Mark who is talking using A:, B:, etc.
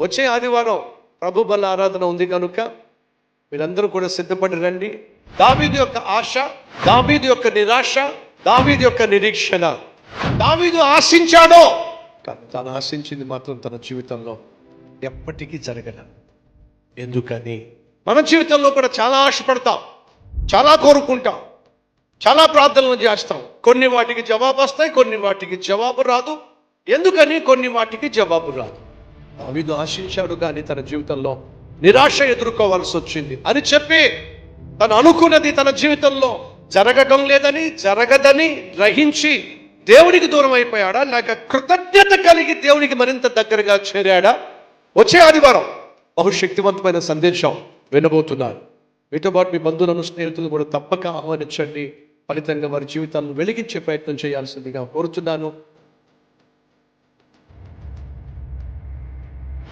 A: వచ్చే ఆదివారం ప్రభు బల ఆరాధన ఉంది కనుక మీరందరూ కూడా సిద్ధపడి రండి. దావీదు యొక్క ఆశ, దావీదు యొక్క నిరాశ, దావీదు యొక్క నిరీక్షణ. దావీదు ఆశించాడో కానీ తాను ఆశించింది మాత్రం తన జీవితంలో ఎప్పటికీ జరగదు. ఎందుకని మన జీవితంలో కూడా చాలా ఆశపడతాం, చాలా కోరుకుంటాం, చాలా ప్రార్థనలు చేస్తాం. కొన్ని వాటికి జవాబు వస్తాయి, కొన్ని వాటికి జవాబు రాదు. ఎందుకని కొన్ని వాటికి జవాబు రాదు. దావీదు ఆశించాడు కానీ తన జీవితంలో నిరాశ ఎదుర్కోవాల్సి వచ్చింది అని చెప్పి తను అనుకున్నది తన జీవితంలో జరగడం లేదని, జరగదని గ్రహించి దేవునికి దూరం అయిపోయాడా, లేక కృతజ్ఞత కలిగి దేవునికి మరింత దగ్గరగా చేరాడా? వచ్చే ఆదివారం బహుశక్తివంతమైన సందేశం వినబోతున్నారు. మీతో పాటు మీ బంధువులను, స్నేహితులు కూడా తప్పక ఆహ్వానించండి. ఫలితంగా వారి జీవితాలను వెలిగించే ప్రయత్నం చేయాల్సిందిగా కోరుతున్నాను.